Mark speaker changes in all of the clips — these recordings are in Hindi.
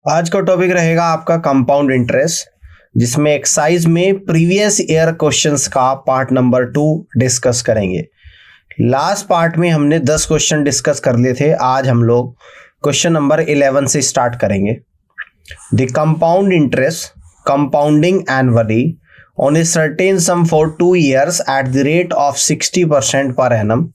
Speaker 1: आज का टॉपिक रहेगा आपका कंपाउंड इंटरेस्ट, जिसमें एक्सरसाइज में प्रीवियस ईयर क्वेश्चंस का पार्ट नंबर 2 डिस्कस करेंगे। लास्ट पार्ट में हमने 10 क्वेश्चन डिस्कस कर लिए थे। आज हम लोग क्वेश्चन नंबर 11 से स्टार्ट करेंगे। The compound interest compounding annually on a certain some for 2 years eight the rate of 60% per annum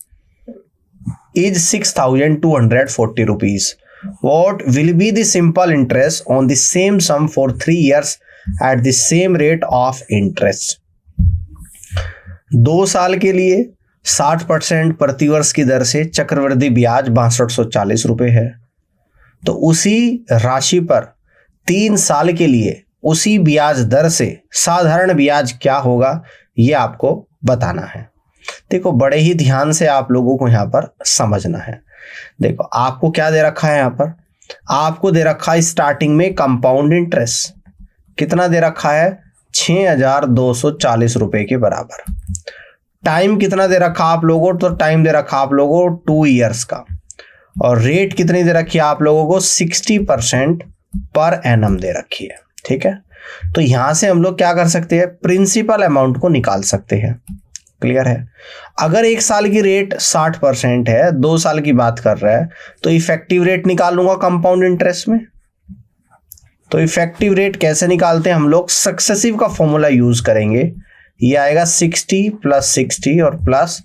Speaker 1: is 6,240 rupees. What will be the simple interest on the same sum for 3 years at the same rate of interest? 2 साल के लिए 60% प्रतिवर्ष की दर से चक्रवृद्धि ब्याज 6240 रुपये है। तो उसी राशि पर 3 साल के लिए उसी ब्याज दर से साधारण ब्याज क्या होगा, ये आपको बताना है। देखो, बड़े ही ध्यान से आप लोगों को यहाँ पर समझना है। देखो, आपको क्या दे रखा है, यहाँ पर आपको दे रखा है स्टार्टिंग में कंपाउंड इंटरेस्ट कितना दे रखा है, 6,240 रुपए के बराबर। टाइम कितना दे रखा आप लोगों, तो टाइम दे रखा आप लोगों 2 years का, और रेट कितनी दे रखी है आप लोगों को, 60% पर एनम दे रखी है। ठीक है, तो यहां से हम लोग क्या कर सकते हैं, प्रिंसिपल अमाउंट को निकाल सकते हैं। क्लियर है। अगर 1 साल की रेट 60% है, 2 साल की बात कर रहा है, तो इफेक्टिव रेट निकाल लूंगा कंपाउंड इंटरेस्ट में। तो इफेक्टिव रेट कैसे निकालते हैं हम लोग, सक्सेसिव का फॉर्मूला यूज करेंगे। ये आएगा 60 + 60 और प्लस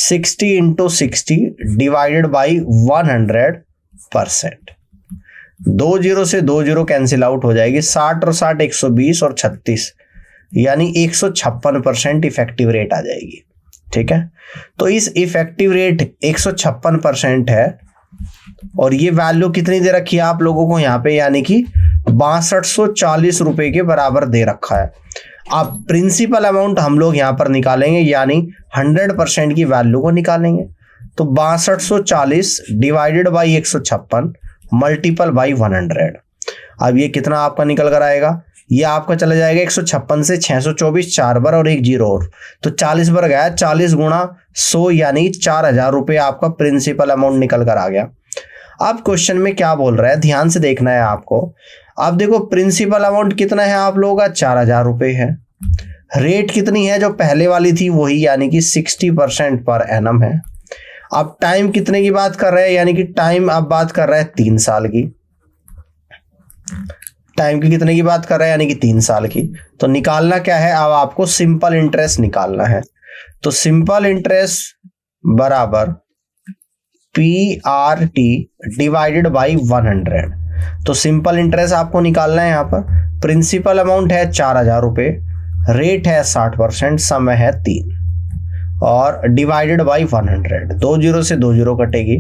Speaker 1: 60 × 60 डिवाइडेड बाई 100%। 2 0 से 2 0 कैंसिल आउट हो जाएगी। 60 और 60 120 और 36 यानी 156% इफेक्टिव रेट आ जाएगी। ठीक है, तो इस इफेक्टिव रेट 156% है, और ये वैल्यू कितनी दे रखी है आप लोगों को यहाँ पे, यानी कि 6240 रुपए के बराबर दे रखा है। अब प्रिंसिपल अमाउंट हम लोग यहाँ पर निकालेंगे, यानी 100% की वैल्यू को निकालेंगे। तो 6240 डिवाइडेड बाई 156 मल्टीपल बाई 100। अब ये कितना आपका निकल कर आएगा, ये आपका चला जाएगा 156 से 624, 4 बार और 1 0 और, तो 40 बार गया। 40 × 100 यानी 4000 रुपये आपका प्रिंसिपल अमाउंट निकल कर आ गया। अब क्वेश्चन में क्या बोल रहा है, ध्यान से देखना है आपको। अब देखो, प्रिंसिपल अमाउंट कितना है आप लोगों का, 4000 रुपये है। रेट कितनी है, जो पहले वाली थी वही, यानी कि 60% पर एनम है। अब टाइम कितने की बात कर रहे हैं, यानी कि टाइम अब बात कर रहा है 3 साल की। टाइम की कितने की बात कर रहे हैं, यानी कि 3 साल की। तो निकालना क्या है, अब आपको सिंपल इंटरेस्ट निकालना है। तो सिंपल इंटरेस्ट बराबर PRT डिवाइडेड बाई 100। तो सिंपल इंटरेस्ट आपको निकालना है। यहाँ पर प्रिंसिपल अमाउंट है 4000 रुपये, रेट है 60%, समय है 3 और डिवाइडेड बाई 100। 2 0 से 2 0 कटेगी,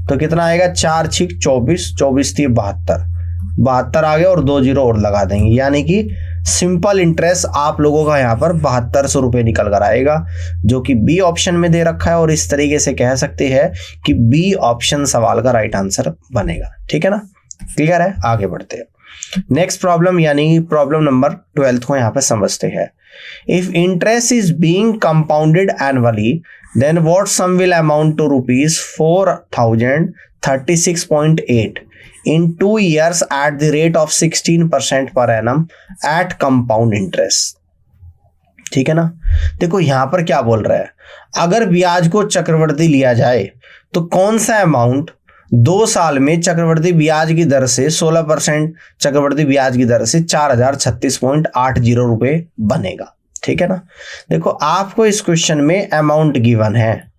Speaker 1: तो कितना आएगा, 4 6 24, 24 3 72 आ गया, और 2 0 और लगा देंगे, यानी कि सिंपल इंटरेस्ट आप लोगों का यहाँ पर 7200 रुपये निकल कर आएगा, जो कि बी ऑप्शन में दे रखा है। और इस तरीके से कह सकते हैं कि बी ऑप्शन सवाल का राइट आंसर बनेगा। ठीक है ना, क्लियर है। आगे बढ़ते हैं नेक्स्ट प्रॉब्लम, यानी प्रॉब्लम नंबर 12 को यहाँ पे समझते हैं। If interest is being compounded annually then what sum will amount to ₹4036.8 in 2 years at the rate of 16% per annum at compound interest। ठीक है ना। देखो, यहां पर क्या बोल रहा है, अगर ब्याज को चक्रवृद्धि लिया जाए तो कौन सा अमाउंट 2 साल में चक्रवृद्धि ब्याज की दर से 16% चक्रवृद्धि ब्याज की दर से 4036.80 रुपये बनेगा। ठीक है ना। देखो, आपको इस क्वेश्चन में अमाउंट गिवन है,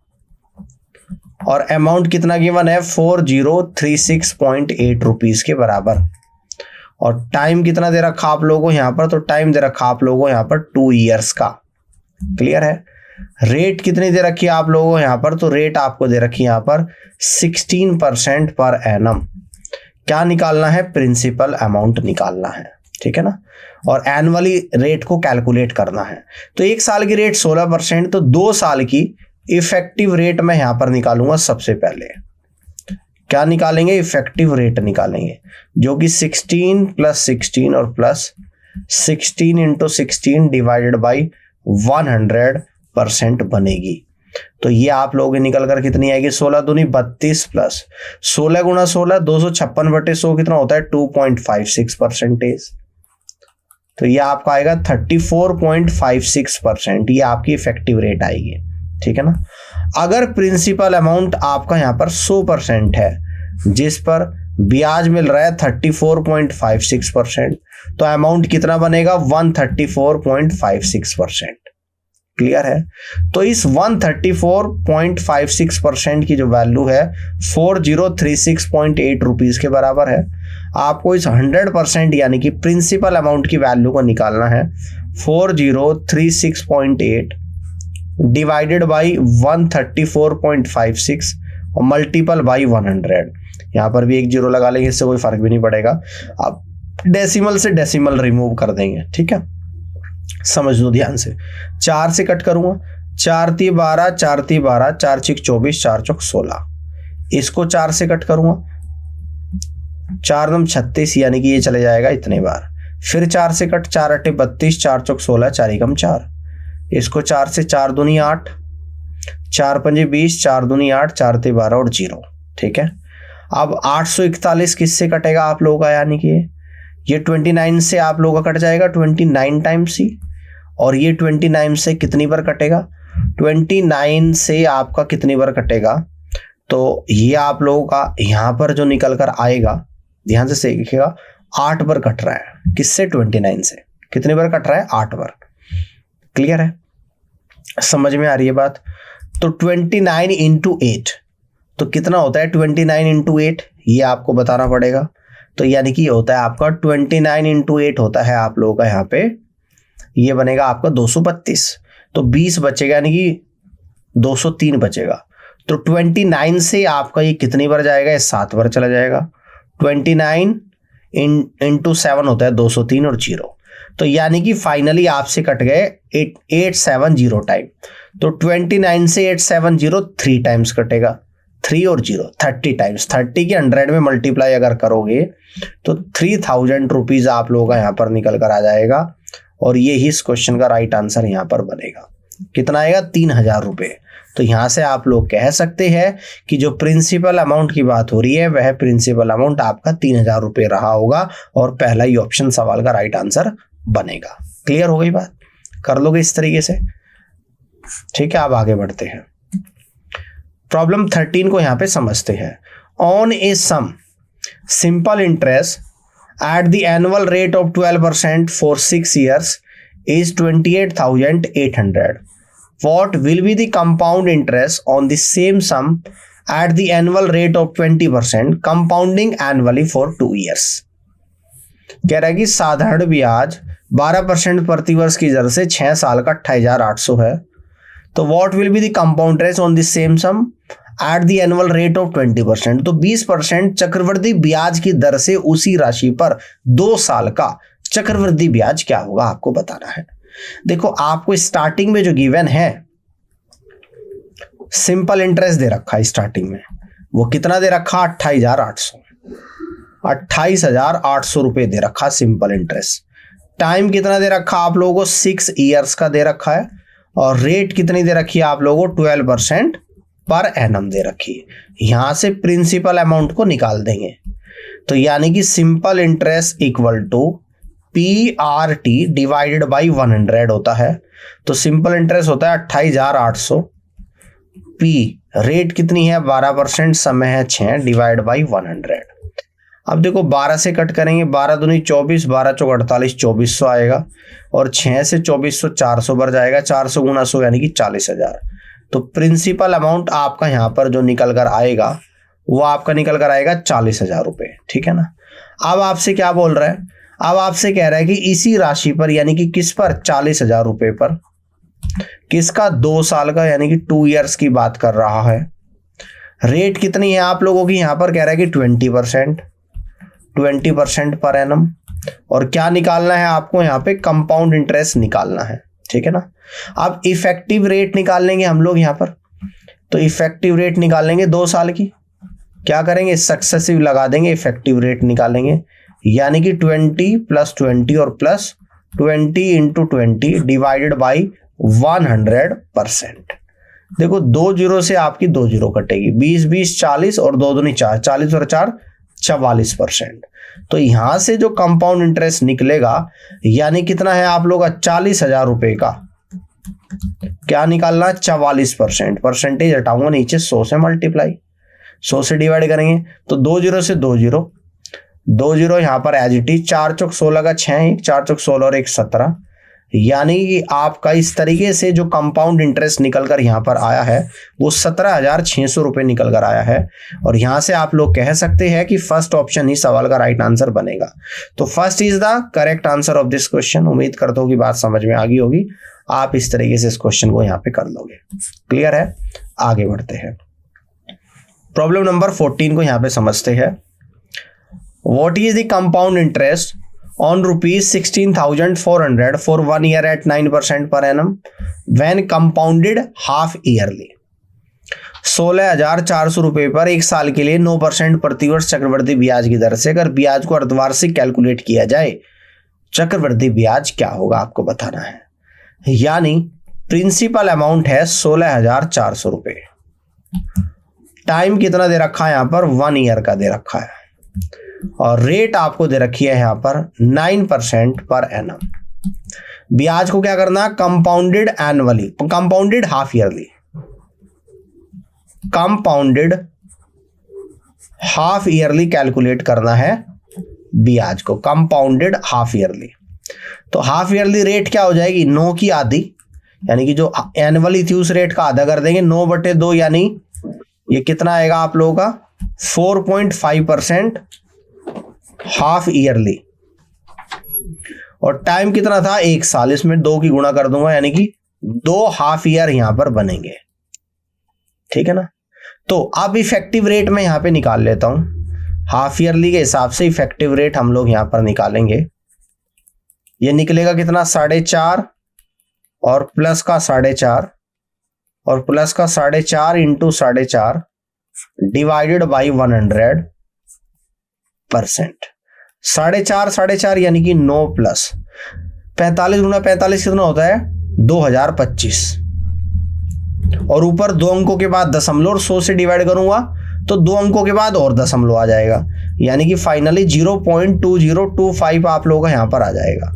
Speaker 1: और अमाउंट कितना गिवन है, 4036.8 रुपीज के बराबर। और टाइम कितना दे रखा आप लोगों को यहाँ पर, तो टाइम दे रखा आप लोगों को यहाँ पर 2 years का। क्लियर है। रेट कितनी दे रखी है आप लोगों को यहाँ पर, तो रेट आपको दे रखी है यहाँ पर 16% पर एनम। क्या निकालना है, प्रिंसिपल अमाउंट निकालना है। ठीक है ना, और एनुअली रेट को कैलकुलेट करना है। तो 1 साल की रेट 16%, तो 2 साल की इफेक्टिव रेट मैं यहां पर निकालूंगा। सबसे पहले क्या निकालेंगे, इफेक्टिव रेट निकालेंगे, जो कि 16 + 16 और प्लस 16 × 16 डिवाइडेड बाई 100% बनेगी। तो ये आप लोगों की निकल कर कितनी आएगी, 16 दूनी 32 प्लस 16 गुणा 16 256/100 कितना होता है 2.56%। तो ये आपका आएगा 34.56%, ये आपकी इफेक्टिव रेट आएगी, ठीक है ना। अगर प्रिंसिपल अमाउंट आपका यहाँ पर 100% है जिस पर ब्याज मिल रहा है 34.56%, तो अमाउंट कितना बनेगा 134.56%। क्लियर है। तो इस 134.56% की जो वैल्यू है 4036.8 रुपीज के बराबर है। आपको इस 100% यानी कि प्रिंसिपल अमाउंट की वैल्यू को निकालना है। 4036.8 डिवाइडेड बाई 134.56 और मल्टीपल बाई 100। यहाँ पर भी एक जीरो लगा लेंगे, इससे कोई फर्क भी नहीं पड़ेगा। आप डेसिमल से डेसिमल रिमूव कर देंगे, ठीक है। समझ लो ध्यान से, 4 से कट करूंगा, 4 × 3 = 12, 4 × 3 = 12, 4 × 6 = 24, 4 × 4 = 16। इसको 4 से कट करूंगा, 4 × 9 = 36, यानी कि ये चले जाएगा इतने बार। फिर 4 से कट, 4 × 8 = 32, 4 × 4 = 16, 4 × 4। इसको 4 से 4 दूनी 8, 4 × 5 = 20, 4 दूनी 8, 4 × 3 = 12 और 0, ठीक है। अब 841 किससे कटेगा आप लोगों का, यानी कि ये 29 से आप लोगों का कट जाएगा 29 टाइम्स ही, और ये 29 से कितनी बार कटेगा, 29 से आपका कितनी बार कटेगा, तो ये आप लोगों का यहाँ पर जो निकल कर आएगा, ध्यान से देखिएगा, 8 बार कट रहा है। किससे, 29 से कितनी बार कट रहा है, 8 बार। क्लियर है, समझ में आ रही है बात। तो 29 × 8 तो कितना होता है, 29 × 8 ये आपको बताना पड़ेगा। तो यानी कि ये होता है आपका 29 × 8 होता है आप लोगों का यहाँ पे, ये बनेगा आपका 232। तो 20 बचेगा, यानी कि 203 बचेगा। तो 29 से आपका ये कितनी बार जाएगा, ये 7 बार चला जाएगा। 29 × 7 होता है 203 और 0। तो यानी कि फाइनली आपसे कट गए 870 टाइम। तो 29 से 870 3 टाइम्स कटेगा, 3 और 0 30 टाइम्स। 30 के 100 में मल्टीप्लाई अगर करोगे तो 3000 रुपीज आप लोगों का यहाँ पर निकल कर आ जाएगा, और ये ही इस क्वेश्चन का राइट आंसर यहाँ पर बनेगा। कितना आएगा, 3000 रुपये। तो यहाँ से आप लोग कह सकते हैं कि जो प्रिंसिपल अमाउंट की बात हो रही है वह प्रिंसिपल अमाउंट आपका 3000 रुपये रहा होगा, और पहला ही ऑप्शन सवाल का राइट आंसर बनेगा। क्लियर हो गई बात, कर लोगे इस तरीके से, ठीक है। अब आगे बढ़ते हैं, प्रॉब्लम 13 को यहाँ पे समझते हैं। On a sum simple interest at the annual rate of 12% for 6 years is 28,800. What will be the compound interest on the same sum at the annual rate of 20% compounding annually for 2 years? कह रहा है कि साधारण ब्याज 12% प्रति वर्ष की दर से 6 साल का 28,800 है। तो what will be the compound interest on the same sum at the annual rate of 20%। तो 20% चक्रवृद्धि ब्याज की दर से उसी राशि पर 2 साल का चक्रवृद्धि ब्याज क्या होगा आपको बताना है। देखो, आपको स्टार्टिंग में जो गिवन है सिंपल इंटरेस्ट दे रखा है स्टार्टिंग में, वो कितना दे रखा, 28,800 रुपए दे रखा सिंपल इंटरेस्ट। टाइम कितना दे रखा आप लोगों को, 6 ईयर्स का दे रखा है, और रेट कितनी दे रखी है आप लोगों को, 12% पर एनम दे रखी है। यहां से प्रिंसिपल अमाउंट को निकाल देंगे, तो यानी कि simple interest equal to PRT divided by 100 होता है। तो सिंपल इंटरेस्ट होता है 28,800, P रेट कितनी है 12%, समय है 6 डिवाइड बाई 100। अब देखो 12 से कट करेंगे, 12 दूनी 24, 12 चौक 48, 2400 आएगा, और 6 से 2400 400 बढ़ जाएगा, 400 गुना 100 यानी कि 40,000। तो प्रिंसिपल अमाउंट आपका यहाँ पर जो निकल कर आएगा वो आपका निकल कर आएगा 40,000 रुपये, ठीक है ना। अब आपसे क्या बोल रहा है, अब आपसे कह रहा है कि इसी राशि पर, यानी कि किस पर, 40,000 रुपये पर, किसका, 2 साल का, यानी कि 2 ईयर्स की बात कर रहा है। रेट कितनी है आप लोगों की, यहाँ पर कह रहा है कि 20% पर एनम, और क्या निकालना है आपको, यहाँ पे कंपाउंड इंटरेस्ट निकालना है, ठीक है ना। अब इफेक्टिव रेट निकाल लेंगे हम लोग यहाँ पर, तो इफेक्टिव रेट निकालेंगे 2 साल की, क्या करेंगे, सक्सेसिव लगा देंगे, इफेक्टिव रेट निकालेंगे, यानी कि 20 + 20 और प्लस 20 × 20 डिवाइडेड बाई 100%। देखो 2 जीरो से आपकी 2 जीरो कटेगी, 20 20 40 और 2 दूनी 4, 40 और 4 44%। तो यहां से जो कंपाउंड इंटरेस्ट निकलेगा यानी कितना है आप लोग का 40,000 रुपए का, क्या निकालना 44%, परसेंटेज हटाऊंगा नीचे 100 से मल्टीप्लाई, 100 से डिवाइड करेंगे तो 2 जीरो से 2 जीरो, 2 जीरो यहां पर एज इट इज, 4 चौक 16 का 6, 4 चौक 16 और 1 17, यानी कि आपका इस तरीके से जो कंपाउंड इंटरेस्ट निकल कर यहां पर आया है वो 17,600 रुपए निकल कर आया है। और यहां से आप लोग कह सकते हैं कि फर्स्ट ऑप्शन ही सवाल का राइट आंसर बनेगा। तो first is the correct answer of this question. उम्मीद करता हूं कि बात समझ में आ गई होगी, आप इस तरीके से इस क्वेश्चन को यहां पे कर लोगे। क्लियर है, आगे बढ़ते हैं। प्रॉब्लम नंबर 14 को यहां पे समझते हैं। What is the compound interest on rupees 16,400 for 1 year at 9% per annum when compounded half yearly? 16,400 रुपए पर एक साल के लिए 9% प्रतिवर्ष चक्रवृद्धि ब्याज की दर से अगर ब्याज को अर्धवार्षिक कैलकुलेट किया जाए, चक्रवृद्धि ब्याज क्या होगा आपको बताना है। यानी प्रिंसिपल अमाउंट है 16,400 रुपए, टाइम कितना दे रखा है यहां पर 1 ईयर का दे रखा है, और रेट आपको दे रखी है यहां पर 9% पर एनम। ब्याज को क्या करना, compounded annually, compounded half yearly, compounded half yearly calculate करना है ब्याज को, कंपाउंडेड हाफ ईयरली। तो हाफ ईयरली रेट क्या हो जाएगी, 9 की आधी, यानी कि जो एनुअली थी उस रेट का आधा कर देंगे, 9/2, यानी ये कितना आएगा आप लोगों का 4.5% हाफ ईयरली। और टाइम कितना था 1 साल, इसमें 2 की गुणा कर दूंगा, यानी कि 2 हाफ ईयर यहां पर बनेंगे। ठीक है ना। तो अब इफेक्टिव रेट में यहां पे निकाल लेता हूं, हाफ ईयरली के हिसाब से इफेक्टिव रेट हम लोग यहां पर निकालेंगे। ये निकलेगा कितना 4.5 और प्लस का 4.5 और प्लस का 4.5 इंटू 4.5 डिवाइडेड बाई 100%। 4.5 यानी कि 9 प्लस 45 गुना 45 कितना होता है 2025, और ऊपर 2 अंकों के बाद दशमलव, और 100 से डिवाइड करूंगा तो 2 अंकों के बाद और दशमलव आ जाएगा, यानी कि फाइनली 0.2025 आप लोगों का यहां पर आ जाएगा।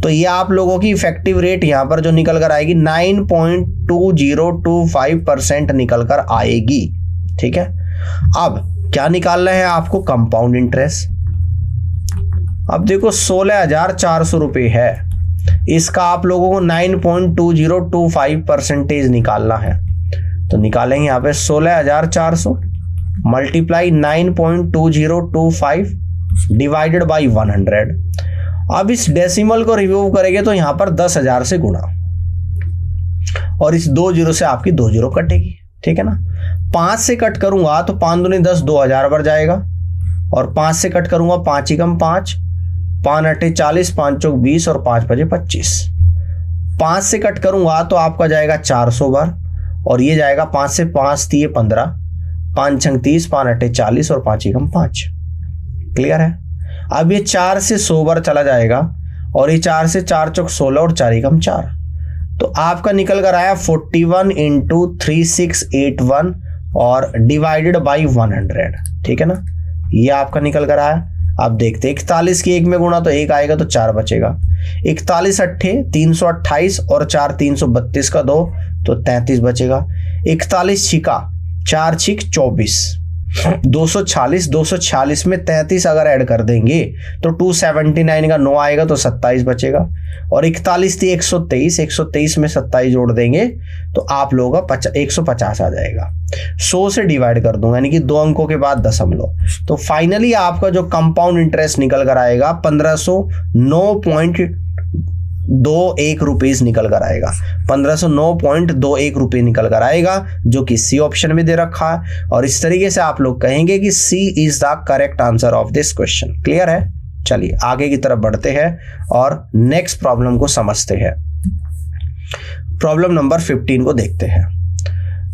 Speaker 1: तो ये आप लोगों की इफेक्टिव रेट यहां पर जो निकल कर आएगी 9.2025% निकल कर आएगी। ठीक है। अब क्या निकालना है आपको, कंपाउंड इंटरेस्ट। अब देखो 16,400 रुपए है, इसका आप लोगों को 9.2025% निकालना है। तो निकालेंगे यहां पे 16,400 मल्टीप्लाई 9.2025 डिवाइडेड बाई 100। अब इस डेसिमल को रिमूव करेंगे तो यहां पर 10,000 से गुणा, और इस 2 जीरो से आपकी 2 जीरो कटेगी। ठीक है ना। 5 से कट करूंगा तो 5 दूनी 10, 2,000 बढ़ जाएगा, और 5 से कट करूंगा 5 एकम 5, 5 8 40, 5 चौक 20 और 5 5 25। 5 से कट करूंगा तो आपका जाएगा 400 बार, और ये जाएगा 5 से 5 3 15, 5 6 30, 5 8 40 और 5 एकम 5। क्लियर है। अब ये 4 से 100 बार चला जाएगा, और ये 4 से 4 चौक 16 और 4 एकम 4, तो आपका निकल कर आया 41 इंटू 3681 और डिवाइडेड बाई 100। ठीक है ना। ये आपका निकल कर आया। अब देखते 41 की 1 में गुणा तो 1 आएगा तो 4 बचेगा, 41 अट्ठे 328 और 4 332 का 2 तो 33 बचेगा, 41 छिका 4 छिक 24, 246 में 33 अगर ऐड कर देंगे तो 279 का 9 आएगा तो 27 बचेगा, और 41 थी 123 में 27 जोड़ देंगे तो आप लोगों का 150 आ जाएगा। 100 से डिवाइड कर दूंगा, यानी कि 2 अंकों के बाद दशमलव, तो फाइनली आपका जो कंपाउंड इंटरेस्ट निकल कर आएगा 1509.21 रुपीज निकल कर आएगा, 1509.21 रुपये निकल कर आएगा, जो कि सी ऑप्शन में दे रखा है। और इस तरीके से आप लोग कहेंगे कि C is the correct answer of this question. Clear है। चलिए आगे की तरफ बढ़ते हैं और नेक्स्ट प्रॉब्लम को समझते हैं। प्रॉब्लम नंबर 15 को देखते हैं।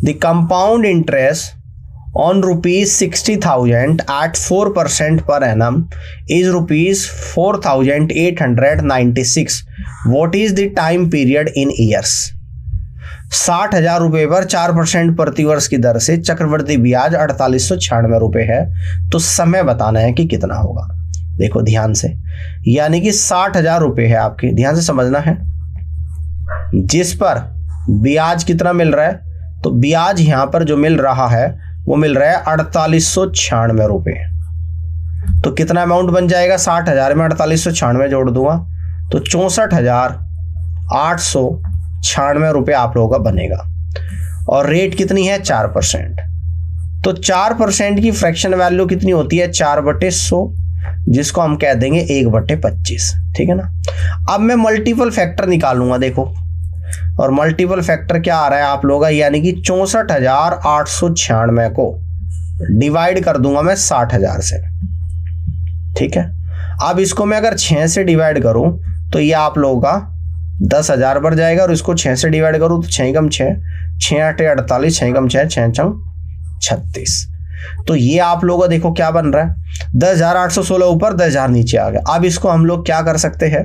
Speaker 1: The compound interest on rupees 60,000 at 4% per annum is rupees 4,896. What is the time period in years? 60,000 रुपये पर 4% प्रतिवर्ष की दर से चक्रवृद्धि ब्याज 4896 रुपये है, तो समय बताना है कि कितना होगा। देखो ध्यान से, यानी कि 60,000 रुपये है आपके, ध्यान से समझना है, जिस पर ब्याज कितना मिल रहा है, तो ब्याज यहां पर जो मिल रहा है वो मिल रहा है 4896 रुपये। तो कितना अमाउंट बन जाएगा, 60,000 में 4896 जोड़ दूंगा तो 64,896 रुपये आप लोगों का बनेगा। और रेट कितनी है, 4%। तो 4% की फ्रैक्शन वैल्यू कितनी होती है, 4/100, जिसको हम कह देंगे 1/25। ठीक है ना। अब मैं मल्टीपल फैक्टर निकालूंगा, देखो, और मल्टीपल फैक्टर क्या आ रहा है आप लोगों का, यानी कि 64,896 को डिवाइड कर दूंगा मैं 60,000 से। ठीक है। अब इसको मैं अगर 6 से डिवाइड करूं तो ये आप लोगों का 10,000 बढ़ जाएगा, और इसको 6 से डिवाइड करूं तो 6 कम 6, 6 8 48, 6 कम 6, 6 6 36। तो ये आप लोगों का देखो क्या बन रहा है, 10,816 ऊपर, 10,000 नीचे आ गया। अब इसको हम लोग क्या कर सकते हैं,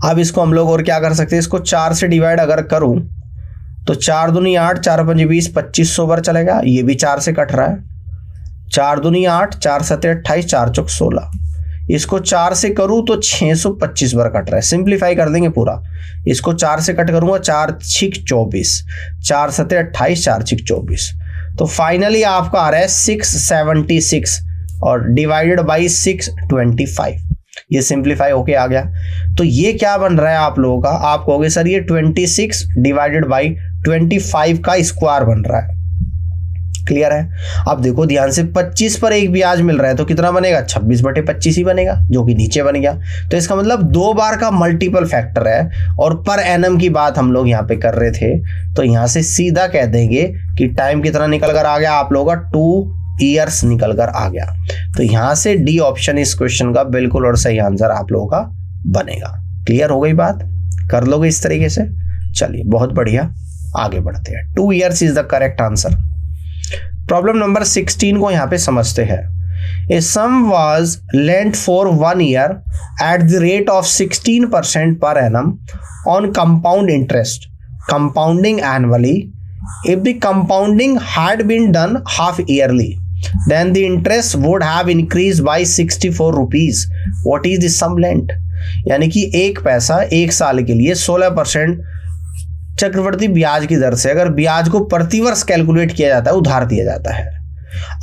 Speaker 1: अब इसको हम लोग और क्या कर सकते हैं, इसको 4 से डिवाइड अगर करूं तो 4 दूनी 8, 4 5 20, 2500 बार चलेगा। ये भी 4 से कट रहा है, 4 दूनी 8, 4 7 28, 4 चौक 16। इसको 4 से करूं तो 625 बार कट रहा है। सिंप्लीफाई कर देंगे पूरा, इसको 4 से कट करूंगा, 4 6 24, 4 7 28, 4 6 24। तो फाइनली आपका आ रहा है 676 और डिवाइडेड बाई 625। ये सिंप्लीफाई होके आ गया। तो ये क्या बन रहा है आप लोगों का, आप कहोगे सर ये 26 डिवाइडेड बाई 25 का स्क्वायर बन रहा है। क्लियर है। अब देखो ध्यान से, 25 पर एक ब्याज मिल रहा है तो कितना बनेगा, 26/25 ही बनेगा, जो कि नीचे बन गया। तो इसका मतलब 2 बार का मल्टीपल फैक्टर है, और पर एनम की बात हम लोग यहाँ पे कर रहे थे, तो यहाँ से सीधा कह देंगे कि टाइम कितना निकल कर आ गया आप लोगों का, 2 ईयर्स निकल कर आ गया। तो यहाँ से डी ऑप्शन इस क्वेश्चन का बिल्कुल और सही आंसर आप लोगों का बनेगा। क्लियर हो गई बात, कर लोगे इस तरीके से। चलिए बहुत बढ़िया, आगे बढ़ते हैं। 2 years is the correct answer. Problem number 16 को यहां पे समझते हैं। A sum was lent for 1 year at the rate of 16% per annum on compound interest, compounding annually. If the compounding had been done half yearly, then the interest would have increased by 64 rupees. What is the sum lent? यानी कि 1 पैसा 1 साल के लिए 16% चक्रवृद्धि ब्याज की दर से अगर ब्याज को प्रतिवर्ष कैलकुलेट किया जाता है, उधार दिया जाता है।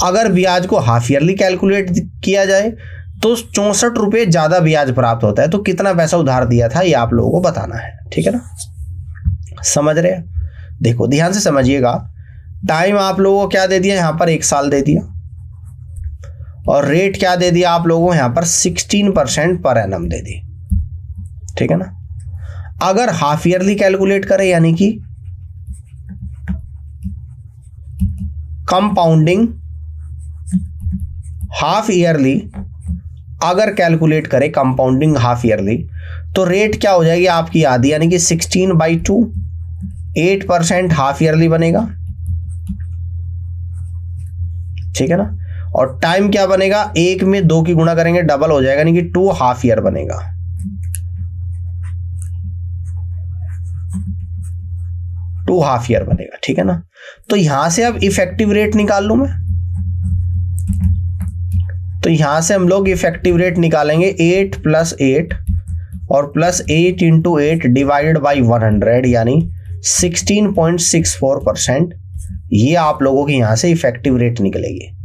Speaker 1: अगर ब्याज को हाफ ईयरली कैलकुलेट किया जाए तो 64 रुपये ज्यादा ब्याज प्राप्त होता है। तो कितना पैसा उधार दिया था ये आप लोगों को बताना है। ठीक है ना, समझ रहे हैं। देखो ध्यान से समझिएगा, टाइम आप लोगों को क्या दे दिया, यहां पर 1 साल दे दिया, और रेट क्या दे दिया आप लोगों को यहां पर 16% पर एनम दे दी। ठीक है ना। अगर हाफ ईयरली कैलकुलेट करें, यानी कि कंपाउंडिंग हाफ ईयरली अगर कैलकुलेट करें, कंपाउंडिंग हाफ ईयरली, तो रेट क्या हो जाएगी आपकी आधी, यानी कि 16/2, 8% हाफ ईयरली बनेगा। ठीक है ना। और टाइम क्या बनेगा, 1 में 2 की गुणा करेंगे डबल हो जाएगा, यानी कि 2 हाफ ईयर बनेगा। 2 हाफ ईयर बनेगा। ठीक है ना। तो यहां से अब इफेक्टिव रेट निकाल लूं मैं, तो यहां से हम लोग इफेक्टिव रेट निकालेंगे 8 + 8 और +8 × 8 डिवाइडेड बाई 100, यानी 16.64%। ये आप लोगों की यहां से इफेक्टिव रेट निकलेगी।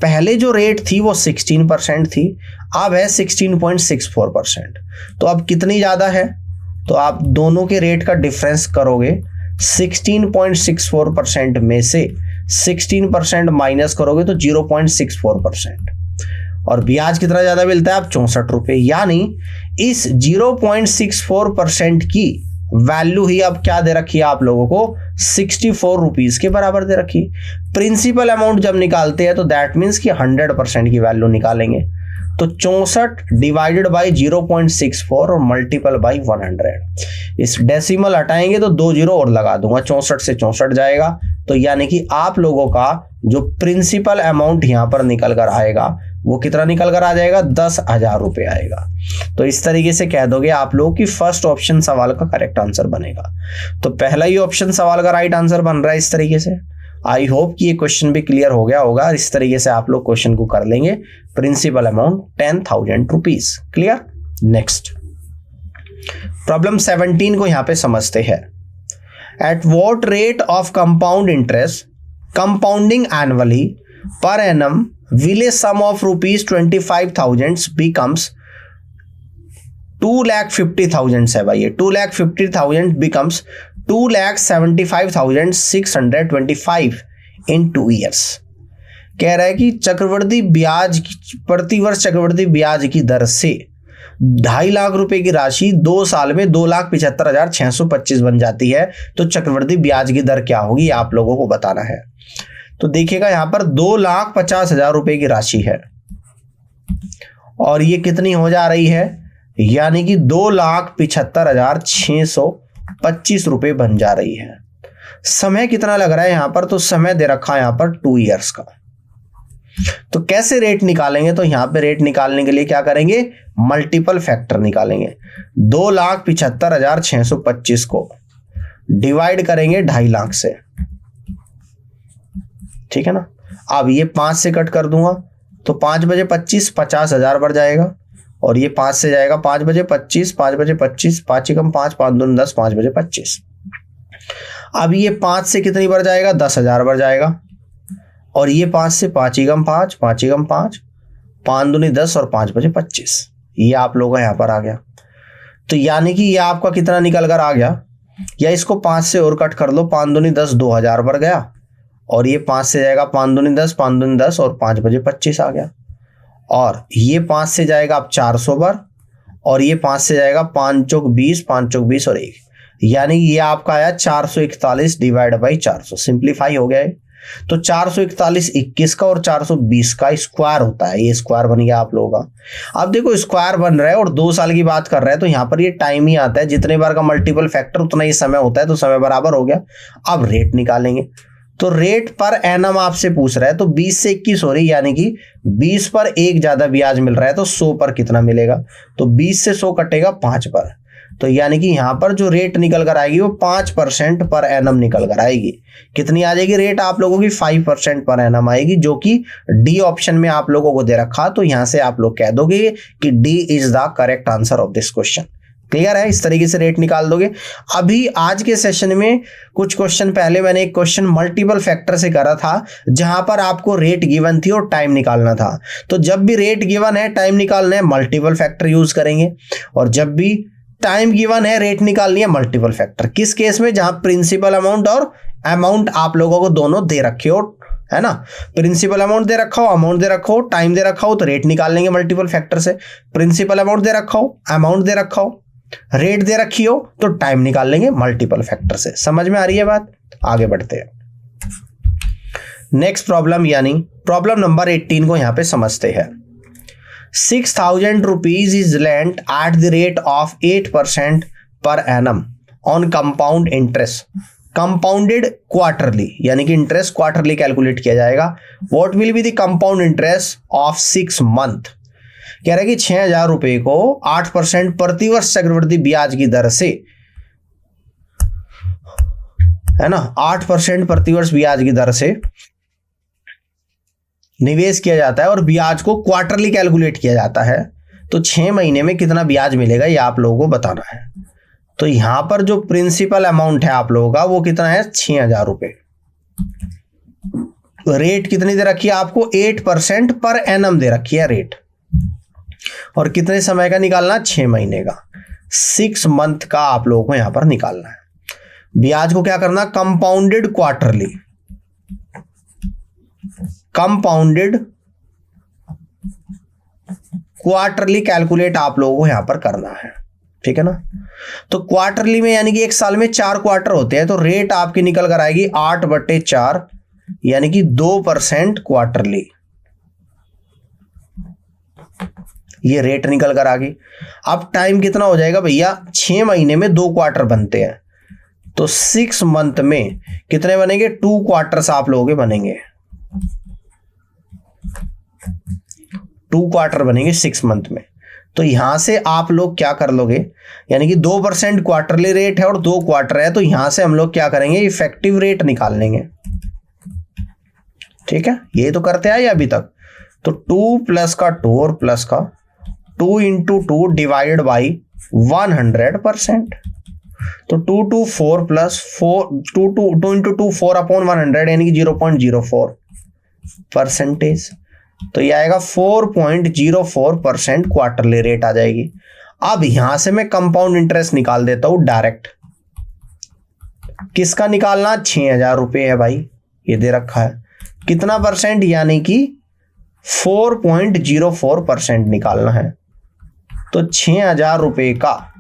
Speaker 1: पहले जो रेट थी वो 16% थी, अब है 16.64%। तो अब कितनी ज़्यादा है, तो आप दोनों के रेट का डिफरेंस करोगे, 16.64% में से 16% माइनस करोगे तो 0.64%। और ब्याज कितना ज़्यादा मिलता है, अब 64 रुपये। यानी इस 0.64% की वैल्यू ही अब क्या दे रखी है आप लोगों को, 64 रुपीज के बराबर दे रखी। प्रिंसिपल अमाउंट जब निकालते हैं तो दैट मीन्स कि 100% की वैल्यू निकालेंगे। तो 64 डिवाइडेड बाई 0.64 और मल्टीपल बाई 100। इस डेसिमल हटाएंगे तो 2 जीरो और लगा दूंगा, 64 से 64 जाएगा। तो यानी कि आप लोगों का जो प्रिंसिपल अमाउंट यहां पर निकल कर आएगा वो कितना निकल कर आ जाएगा, 10,000 रुपये आएगा। तो इस तरीके से कह दोगे आप लोग कि फर्स्ट ऑप्शन सवाल का करेक्ट आंसर बनेगा। तो पहला ही ऑप्शन सवाल का राइट आंसर बन रहा है इस तरीके से। आई होप कि ये क्वेश्चन भी क्लियर हो गया होगा। इस तरीके से आप लोग क्वेश्चन को कर लेंगे। Principal amount 10,000 rupees. Clear. Next problem 17 को यहां पे समझते हैं। At what rate of compound interest compounding annually per annum will a sum of ₹25,000 becomes 2,50,000 है भाई। 2,50,000 बिकम्स 2,75,625 इन 2 ईयर्स। कह रहा है कि चक्रवृद्धि ब्याज प्रतिवर्ष चक्रवृद्धि ब्याज की दर से 2.5 लाख रुपए की राशि 2 साल में 2,75,625 बन जाती है। तो चक्रवृद्धि ब्याज की दर क्या होगी आप लोगों को बताना है। तो देखिएगा यहां पर 2,50,000 रुपए की राशि है और ये कितनी हो जा रही है, यानी कि 2,75,625 रुपए बन जा रही है। समय कितना लग रहा है यहां पर, तो समय दे रखा है यहां पर 2 ईयर्स का। तो कैसे रेट निकालेंगे, तो यहां पे रेट निकालने के लिए क्या करेंगे, मल्टीपल फैक्टर निकालेंगे। 2,75,625 को डिवाइड करेंगे 2.5 लाख से, ठीक है ना। अब ये 5 से कट कर दूंगा तो 5 बजे 25 50,000 बढ़ जाएगा और ये 5 से जाएगा 5 बजे 25 5 बजे 25 5 एकम 5 5 दूनी 10 5 बजे 25। अब ये 5 से कितनी बढ़ जाएगा, 10,000 बढ़ जाएगा और ये 5 से 5 एकम 5 5 एकम 5 5 दूनी 10 और 5 बजे 25। ये आप लोगों का यहाँ पर आ गया। तो यानी कि ये आपका कितना निकल कर आ गया, या इसको 5 से और कट कर लो, 5 दूनी 10 2,000 बढ़ गया और ये 5 से जाएगा 5 दूनी 10 5 दूनी 10 और 5 बजे 25 आ गया। और ये 5 से जाएगा अब 400 बार और ये 5 से जाएगा 5 चौक 20 5 चौक 20 और 1, यानी ये आपका आया 441 डिवाइड बाई 400। सिंप्लीफाई हो गया है। तो 441 21 का और 420 का स्क्वायर होता है, ये स्क्वायर बन गया आप लोगों का। अब देखो स्क्वायर बन रहा है और 2 साल की बात कर रहा है तो यहाँ पर ये टाइम ही आता है, जितने बार का मल्टीपल फैक्टर उतना ही समय होता है, तो समय बराबर हो गया। अब रेट निकालेंगे। तो रेट पर एनम आपसे पूछ रहा है, तो 20 से 21 हो रही, यानी कि 20 पर 1 ज्यादा ब्याज मिल रहा है तो 100 पर कितना मिलेगा, तो 20 से 100 कटेगा 5 पर। तो यानी कि यहां पर जो रेट निकल कर आएगी वो 5% पर एनम निकल कर आएगी। कितनी आ जाएगी रेट आप लोगों की, 5% पर एनम आएगी, जो कि डी ऑप्शन में आप लोगों को दे रखा। तो यहां से आप लोग कह दोगे कि D is the correct answer of this question. Clear है। इस तरीके से रेट निकाल दोगे। अभी आज के सेशन में कुछ क्वेश्चन पहले मैंने एक क्वेश्चन मल्टीपल फैक्टर से करा था, जहां पर आपको रेट गिवन थी और टाइम निकालना था। तो जब भी रेट गिवन है, टाइम निकालना है, मल्टीपल फैक्टर यूज करेंगे, और जब भी टाइम गिवन है, रेट निकालनी है, मल्टीपल फैक्टर। किस केस में, जहां प्रिंसिपल अमाउंट और अमाउंट आप लोगों को दोनों दे रखे हो, है ना। प्रिंसिपल अमाउंट दे रखा हो, अमाउंट दे रखा हो, टाइम दे रखा हो, तो रेट निकाल लेंगे मल्टीपल फैक्टर से। प्रिंसिपल अमाउंट दे रखा हो, अमाउंट दे रखा हो, रेट दे रखी हो, तो टाइम निकाल लेंगे मल्टीपल फैक्टर से। समझ में आ रही है बात। आगे बढ़ते हैं। नेक्स्ट प्रॉब्लम यानी प्रॉब्लम नंबर 18 को यहां पे समझते हैं। 6,000 rupees is lent eight the rate of 8% पर annum on compound interest compounded quarterly, यानी कि इंटरेस्ट क्वार्टरली कैलकुलेट किया जाएगा। What will be the compound interest of 6 month. कह रहा है कि 6,000 रुपए को 8% प्रतिवर्ष चक्रवृद्धि ब्याज की दर से, है ना, 8% प्रतिवर्ष ब्याज की दर से निवेश किया जाता है और ब्याज को क्वार्टरली कैलकुलेट किया जाता है। तो 6 महीने में कितना ब्याज मिलेगा ये आप लोगों को बताना है। तो यहां पर जो प्रिंसिपल अमाउंट है आप लोगों का वो कितना है, 6,000 रुपए। रेट कितनी दे रखी है आपको, 8% पर एनम दे रखी है रेट, और कितने समय का निकालना, 6 महीने का, 6 मंथ का आप लोगों को यहां पर निकालना है। ब्याज को क्या करना, compounded quarterly, compounded quarterly calculate आप लोगों को यहां पर करना है, ठीक है ना। तो क्वार्टरली में यानी कि एक साल में 4 क्वार्टर होते हैं, तो रेट आपकी निकल कर आएगी 8/4, यानी कि 2% क्वार्टरली। ये रेट निकल कर आ गई। अब टाइम कितना हो जाएगा भैया, 6 महीने में 2 क्वार्टर बनते हैं, तो 6 मंथ में कितने बनेंगे, 2 क्वार्टर्स आप लोगों के बनेंगे। 2 क्वार्टर बनेंगे 6 मंथ में। तो यहां से आप लोग क्या कर लोगे, यानी कि 2% क्वार्टरली रेट है और 2 क्वार्टर है, तो यहां से हम लोग क्या करेंगे, इफेक्टिव रेट निकाल लेंगे। ठीक है, ये तो करते आए अभी तक। तो 2 प्लस का 2 और प्लस का 2 इंटू 2 डिवाइड बाई 100%। तो 2 टू 4 प्लस 4 2 इंटू 2 4 अपॉन 100 यानी कि 0.04 परसेंटेज। तो ये आएगा 4.04% क्वार्टरली रेट आ जाएगी। अब यहां से मैं कंपाउंड इंटरेस्ट निकाल देता हूं डायरेक्ट। किसका निकालना, 6,000 रुपये है भाई, ये दे रखा है। कितना परसेंट, यानी कि 4.04% निकालना है। तो 6,000 रुपये का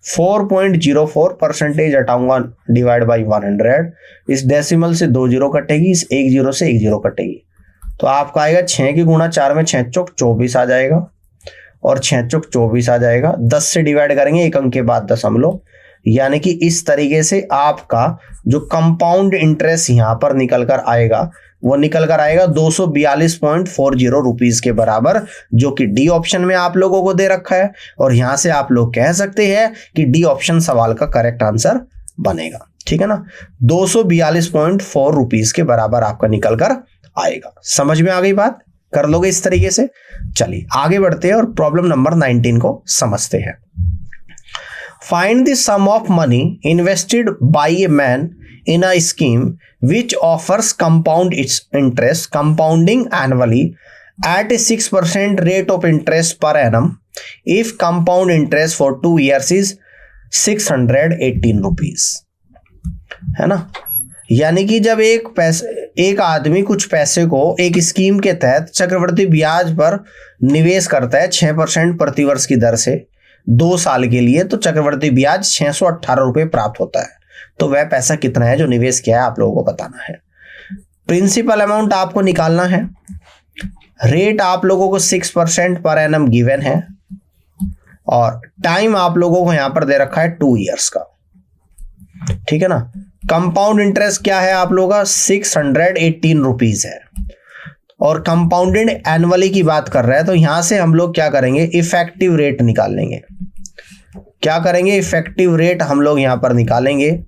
Speaker 1: 4.04% हटाऊंगा डिवाइड बाई 100। इस डेसिमल से 2 जीरो कटेगी, इस 1 जीरो से 1 जीरो कटेगी। तो आपका आएगा 6 की गुणा 4 में 6 चौक 24 आ जाएगा, और 6 चौक 24 आ जाएगा। 10 से डिवाइड करेंगे, एक अंक के बाद दशमलव, यानी कि इस तरीके से आपका जो कंपाउंड इंटरेस्ट यहां पर निकल कर आएगा वो निकल कर आएगा 242.40 रुपीज के बराबर, जो कि डी ऑप्शन में आप लोगों को दे रखा है। और यहां से आप लोग कह सकते हैं कि डी ऑप्शन सवाल का करेक्ट आंसर बनेगा। ठीक है ना, 242.4 रुपीज के बराबर आपका निकल कर आएगा। समझ में आ गई बात, कर लोगे इस तरीके से। चलिए आगे बढ़ते हैं और प्रॉब्लम नंबर 19 को समझते हैं। Find the sum of money invested by a man in a scheme which offers compound its interest compounding annually at a 6% rate of interest per annum if compound interest for 2 years is 618 rupees, है ना। यानी कि जब एक आदमी कुछ पैसे को एक स्कीम के तहत चक्रवृद्धि ब्याज पर निवेश करता है 6% प्रतिवर्ष की दर से 2 साल के लिए, तो चक्रवृद्धि ब्याज 618 रुपये प्राप्त होता है। तो वह पैसा कितना है जो निवेश किया है आप लोगों को बताना है। प्रिंसिपल अमाउंट आपको निकालना है। रेट आप लोगों को 6% पर एनम गिवन है, और टाइम आप लोगों को यहां पर दे रखा है 2 इयर्स का। ठीक है ना। कंपाउंड इंटरेस्ट क्या है आप लोगों का, 618 रुपीज है, और कंपाउंडेड एनुअली की बात कर रहा है। तो यहां से हम लोग क्या करेंगे, इफेक्टिव रेट निकाल लेंगे। क्या करेंगे, इफेक्टिव रेट हम लोग यहां पर निकालेंगे।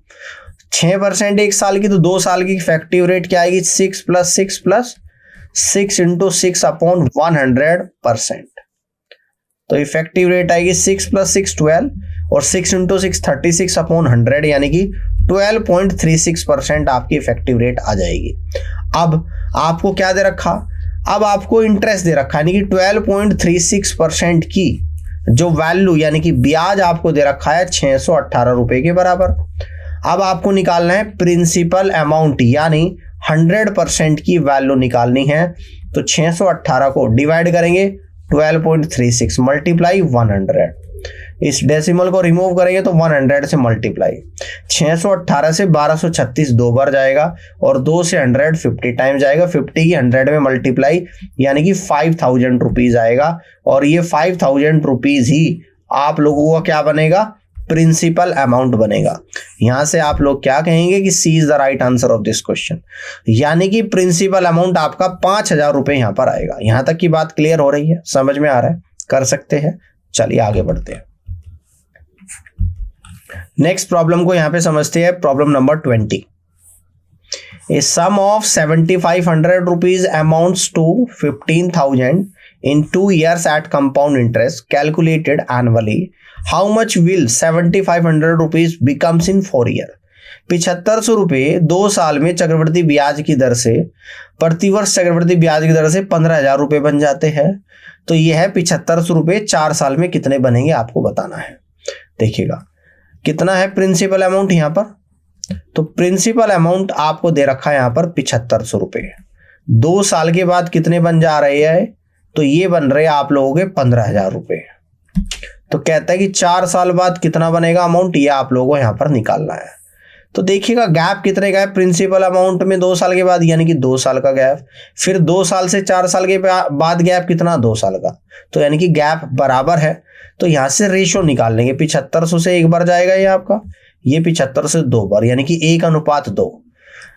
Speaker 1: 6% 1 साल की, तो 2 साल की इफेक्टिव रेट क्या आएगी, 6 प्लस 6 प्लस 6 इंटू 6 अपॉन 100%। तो इफेक्टिव रेट आएगी 6 प्लस 6 12, और 6 इंटू 6 36 अपॉन 100, यानी कि 12.36% आपकी इफेक्टिव रेट आ जाएगी। अब आपको क्या दे रखा, अब आपको इंटरेस्ट दे रखा, यानी कि 12.36% की जो वैल्यू यानी कि ब्याज आपको दे रखा है 618 रुपए के बराबर। अब आपको निकालना है प्रिंसिपल अमाउंट, यानी 100% की वैल्यू निकालनी है। तो 618 को डिवाइड करेंगे 12.36 मल्टीप्लाई 100, इस डेसिमल को रिमूव करेंगे तो 100 से मल्टीप्लाई, 618 से 1236 2 बार जाएगा, और 2 से 100 50 टाइम जाएगा, 50 की 100 में मल्टीप्लाई, यानी कि 5000 रुपीज आएगा। और ये 5000 रुपीज ही आप लोगों का क्या बनेगा, प्रिंसिपल अमाउंट बनेगा। यहां से आप लोग क्या कहेंगे कि C is the right answer of this question, यानी कि प्रिंसिपल अमाउंट आपका 5000 रुपए यहां पर आएगा। यहां तक की बात क्लियर हो रही है, समझ में आ रहा है, कर सकते हैं। चलिए आगे बढ़ते हैं। नेक्स्ट प्रॉब्लम को यहां पे समझते हैं, problem number 20। A sum of 7500 rupees amounts to 15,000 in 2 years at compound interest calculated annually. How much will 7500 rupees becomes in 4 year? 7500 रुपये 2 साल में चक्रवृद्धि ब्याज की दर से, प्रतिवर्ष चक्रवृद्धि ब्याज की दर से 15,000 रुपये बन जाते हैं। तो यह है 7500 रुपये 4 साल में कितने बनेंगे आपको बताना है। देखिएगा कितना है प्रिंसिपल अमाउंट यहाँ पर, तो प्रिंसिपल अमाउंट आपको दे रखा है यहाँ पर 7500 रुपये। 2 साल के बाद कितने बन जा रहे हैं, तो ये बन रहे हैं आप लोगों के 15,000 रुपये। तो कहता है कि 4 साल बाद कितना बनेगा अमाउंट, ये आप लोगों को यहाँ पर निकालना है। तो देखिएगा गैप कितने का है प्रिंसिपल अमाउंट में 2 साल के बाद, यानी कि 2 साल का गैप। फिर 2 साल से 4 साल के बाद गैप कितना, 2 साल का, तो यानी कि गैप बराबर है। तो यहां से रेशियो निकाल लेंगे, 7500 से 1 बार जाएगा ये आपका, ये 75 से 2 बार, यानी कि 1:2।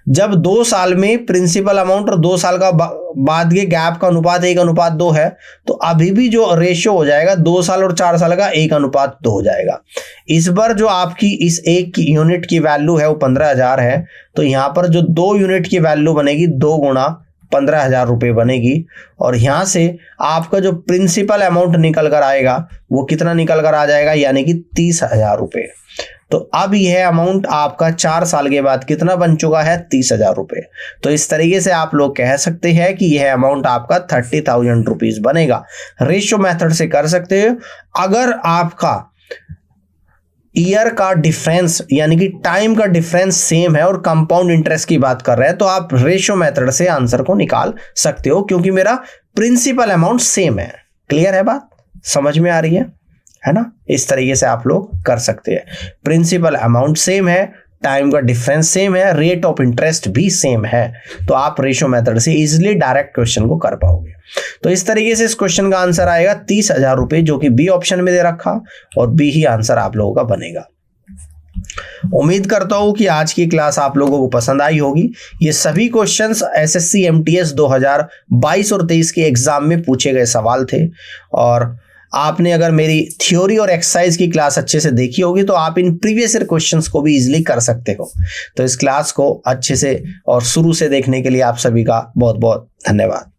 Speaker 1: जब 2 साल में प्रिंसिपल अमाउंट और 2 साल का बाद के गैप का अनुपात 1:2 है, तो अभी भी जो रेशियो हो जाएगा 2 साल और 4 साल का 1:2 हो जाएगा। इस बार जो आपकी इस एक की यूनिट की वैल्यू है वो 15,000 है, तो यहाँ पर जो 2 यूनिट की वैल्यू बनेगी 2 गुणा 15,000 रुपये बनेगी, और यहाँ से आपका जो प्रिंसिपल अमाउंट निकल कर आएगा वो कितना निकल कर आ जाएगा, यानी कि 30,000 रुपये। तो अब यह अमाउंट आपका 4 साल के बाद कितना बन चुका है, 30,000 रुपये। तो इस तरीके से आप लोग कह सकते हैं कि यह अमाउंट आपका 30,000 रुपीज बनेगा। रेशियो मेथड से कर सकते हो। अगर आपका ईयर का डिफरेंस यानी कि टाइम का डिफरेंस सेम है और कंपाउंड इंटरेस्ट की बात कर रहे हैं, तो आप रेशियो मेथड से आंसर को निकाल सकते हो, क्योंकि मेरा प्रिंसिपल अमाउंट सेम है। क्लियर है बात, समझ में आ रही है ना? इस तरीके से आप लोग कर सकते हैं। प्रिंसिपल अमाउंट सेम है, टाइम का डिफरेंस सेम है, रेट ऑफ इंटरेस्ट भी सेम है, तो आप रेशियो मेथड से इजीली डायरेक्ट क्वेश्चन को कर पाओगे। तो इस तरीके से इस क्वेश्चन का आंसर आएगा 30,000 रुपये, जो कि बी ऑप्शन में दे रखा, और बी ही आंसर आप लोगों का बनेगा। उम्मीद करता हूं कि आज की क्लास आप लोगों को पसंद आई होगी। ये सभी क्वेश्चंस एसएससी एमटीएस 2022 और 23 के एग्जाम में पूछे गए सवाल थे, और आपने अगर मेरी थ्योरी और एक्सरसाइज की क्लास अच्छे से देखी होगी तो आप इन प्रीवियस ईयर क्वेश्चंस को भी इजीली कर सकते हो। तो इस क्लास को अच्छे से और शुरू से देखने के लिए आप सभी का बहुत बहुत धन्यवाद।